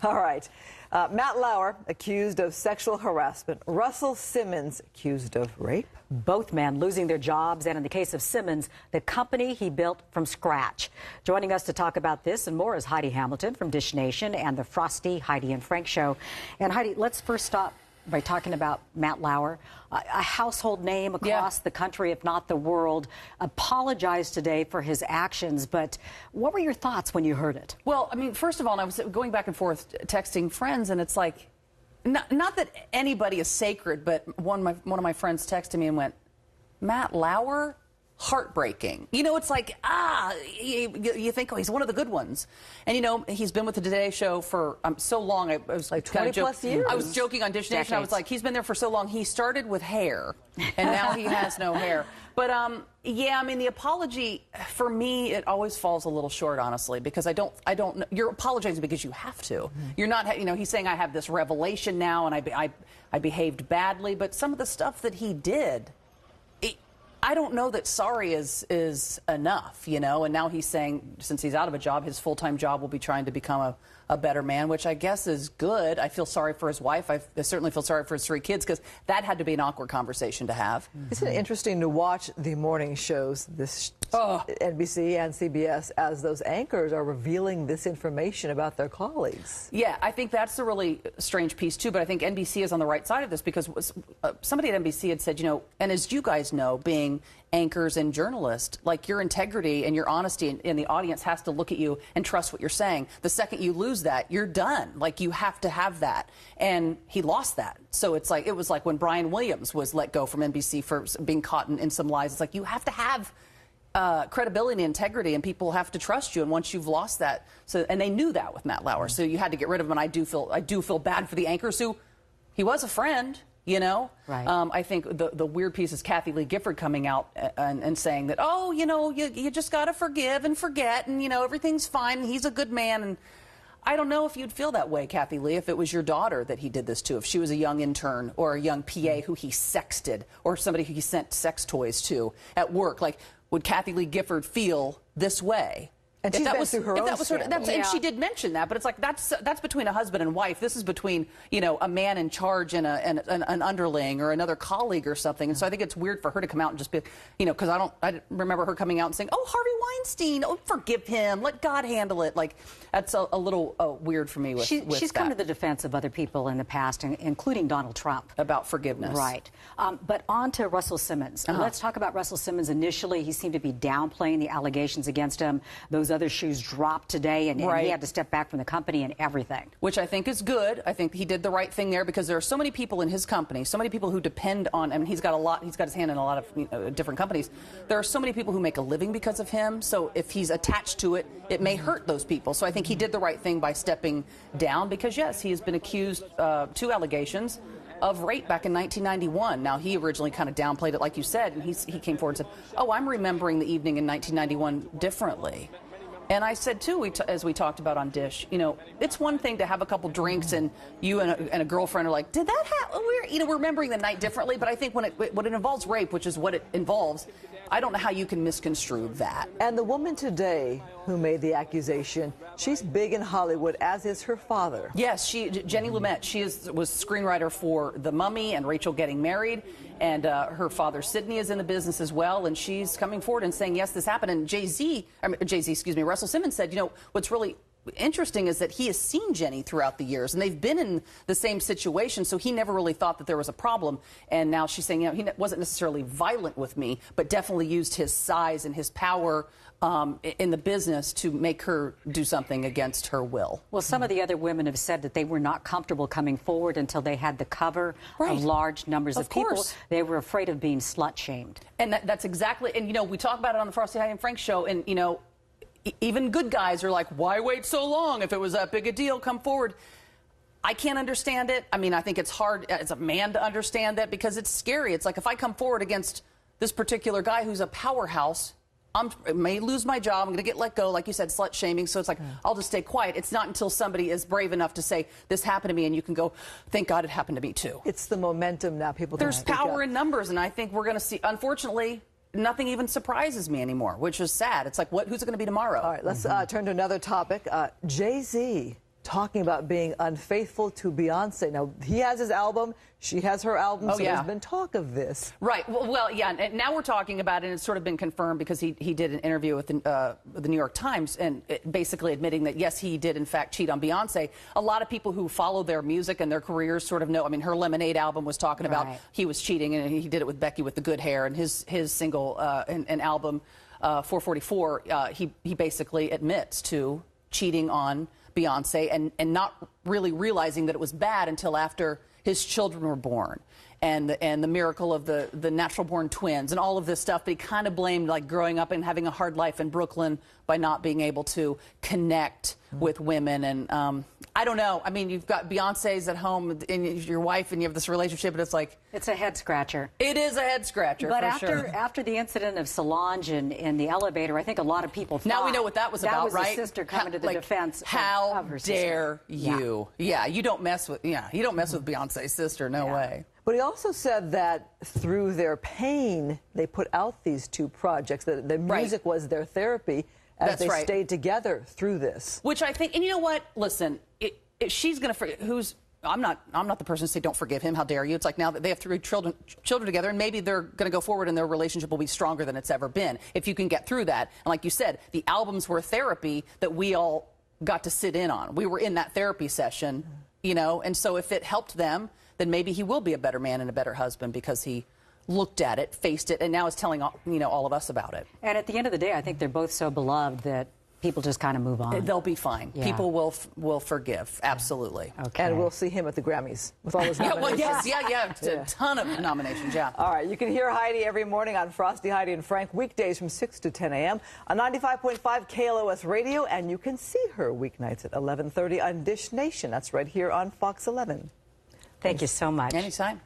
All right. Matt Lauer accused of sexual harassment. Russell Simmons accused of rape. Both men losing their jobs, and in the case of Simmons, the company he built from scratch. Joining us to talk about this and more is Heidi Hamilton from Dish Nation and the Frosty, Heidi and Frank show. And Heidi, let's first stop by talking about Matt Lauer, a household name across the country, if not the world, apologized today for his actions. But what were your thoughts when you heard it? Well, I mean, first of all, I was going back and forth texting friends, and it's like, not that anybody is sacred, but one of my friends texted me and went, Matt Lauer? Heartbreaking. You know, it's like, you think, oh, he's one of the good ones. And, you know, he's been with the Today Show for so long. I was like 20 plus years. I was joking on Dish Nation. I was like, he's been there for so long. He started with hair, and now he has no hair. But, yeah, I mean, the apology, for me, it always falls a little short, honestly, because I don't know. You're apologizing because you have to. Mm-hmm. You're not, you know, he's saying I have this revelation now, and I behaved badly. But some of the stuff that he did, I don't know that sorry is enough, you know, and now he's saying since he's out of a job, his full-time job will be trying to become a better man, which I guess is good. I feel sorry for his wife. I certainly feel sorry for his 3 kids because that had to be an awkward conversation to have. Isn't it interesting to watch the morning shows, NBC and CBS, as those anchors are revealing this information about their colleagues? Yeah, I think that's the really strange piece, too. But I think NBC is on the right side of this because somebody at NBC had said, you know, and as you guys know, being anchors and journalists, like your integrity and your honesty in the audience has to look at you and trust what you're saying. The second you lose that, you're done. Like, you have to have that. And he lost that. So it's like, it was like when Brian Williams was let go from NBC for being caught in some lies. It's like, you have to have credibility and integrity, and people have to trust you. And once you've lost that, and they knew that with Matt Lauer, so you had to get rid of him. And I do feel bad for the anchors who, he was a friend. You know, right. I think the weird piece is Kathy Lee Gifford coming out and saying that, oh, you know, you just got to forgive and forget, and, you know, everything's fine, and he's a good man. And I don't know if you'd feel that way, Kathy Lee, if it was your daughter that he did this to, if she was a young intern or a young PA who he sexted, or somebody who he sent sex toys to at work. Like, would Kathy Lee Gifford feel this way? And she's been through her own scandal. And she did mention that, but it's like that's between a husband and wife. This is between, you know, a man in charge and an underling or another colleague or something. And so I think it's weird for her to come out and just be, you know, because I remember her coming out and saying, oh, Harvey Weinstein, oh, forgive him, let God handle it. Like, that's a little weird for me with she's come to the defense of other people in the past, including Donald Trump. About forgiveness. Right. But on to Russell Simmons. Let's talk about Russell Simmons. Initially, he seemed to be downplaying the allegations against him. Those other shoes dropped today, and he had to step back from the company and everything. Which I think is good. I think he did the right thing there because there are so many people in his company, so many people who depend on, I mean, he's got his hand in a lot of different companies. There are so many people who make a living because of him, so if he's attached to it, it may hurt those people. So I think he did the right thing by stepping down because, yes, he has been accused, 2 allegations of rape back in 1991. Now, he originally kind of downplayed it, like you said, and he came forward and said, oh, I'm remembering the evening in 1991 differently. And I said, too, as we talked about on Dish, you know, it's one thing to have a couple drinks and you and a girlfriend are like, did that happen? We're remembering the night differently. But I think when it involves rape, which is what it involves, I don't know how you can misconstrue that. And the woman today who made the accusation, she's big in Hollywood, as is her father. Yes, Jenny Lumet, she was screenwriter for The Mummy and Rachel Getting Married. And her father, Sidney, is in the business as well. And she's coming forward and saying, yes, this happened. And Russell Simmons said, you know, what's really interesting is that he has seen Jenny throughout the years, and they've been in the same situation, so he never really thought that there was a problem. And now she's saying, you know, he wasn't necessarily violent with me, but definitely used his size and his power in the business to make her do something against her will. Well, some of the other women have said that they were not comfortable coming forward until they had the cover of large numbers of people. They were afraid of being slut-shamed. And that's exactly, and, you know, we talk about it on the Frosty, Heidi and Frank show, and, you know, even good guys are like, why wait so long? If it was that big a deal, come forward. I can't understand it. I mean, I think it's hard as a man to understand that because it's scary. It's like if I come forward against this particular guy who's a powerhouse, I may lose my job. I'm going to get let go, like you said, slut shaming. So it's like, I'll just stay quiet. It's not until somebody is brave enough to say, this happened to me, and you can go, thank God it happened to me, too. It's the momentum now. People There's power in numbers, and I think we're going to see, unfortunately, nothing even surprises me anymore, which is sad. It's like, who's it going to be tomorrow? All right, let's turn to another topic. Jay-Z talking about being unfaithful to Beyonce. Now, he has his album, she has her album, so there's been talk of this. Right. Well, yeah, and now we're talking about it, and it's sort of been confirmed because he did an interview with the New York Times, and basically admitting that, yes, he did, in fact, cheat on Beyonce. A lot of people who follow their music and their careers sort of know. I mean, her Lemonade album was talking about he was cheating, and he did it with Becky with the good hair, and his single and album, 444, he basically admits to cheating on Beyonce and not really realizing that it was bad until after his children were born, and the miracle of the natural born twins and all of this stuff. But he kind of blamed, like, growing up and having a hard life in Brooklyn by not being able to connect with women. And I don't know. I mean, you've got Beyonce's at home and your wife, and you have this relationship, and it's like, it's a head scratcher. It is a head scratcher. But for after the incident of Solange in the elevator, I think a lot of people thought now we know what that was about, right? That was the sister coming to the defense how of her dare sister. you? Yeah, you don't mess with with Beyonce's sister. No way. But he also said that through their pain, they put out these two projects. That the music was their therapy as they stayed together through this. Which I think, and you know what? Listen, if she's going to forget, I'm not the person to say don't forgive him. How dare you? It's like now that they have 3 children together, and maybe they're going to go forward and their relationship will be stronger than it's ever been if you can get through that. And like you said, the albums were therapy that we all got to sit in on. We were in that therapy session, and so if it helped them, then maybe he will be a better man and a better husband because he looked at it, faced it, and now is telling all of us about it. And at the end of the day, I think they're both so beloved that people just kind of move on. They'll be fine. Yeah. People will forgive. Absolutely. Okay. And we'll see him at the Grammys with all his nominations. A ton of nominations, yeah. All right, you can hear Heidi every morning on Frosty, Heidi, and Frank, weekdays from 6 to 10 a.m. on 95.5 KLOS Radio, and you can see her weeknights at 11:30 on Dish Nation. That's right here on Fox 11. Thank you so much. Anytime.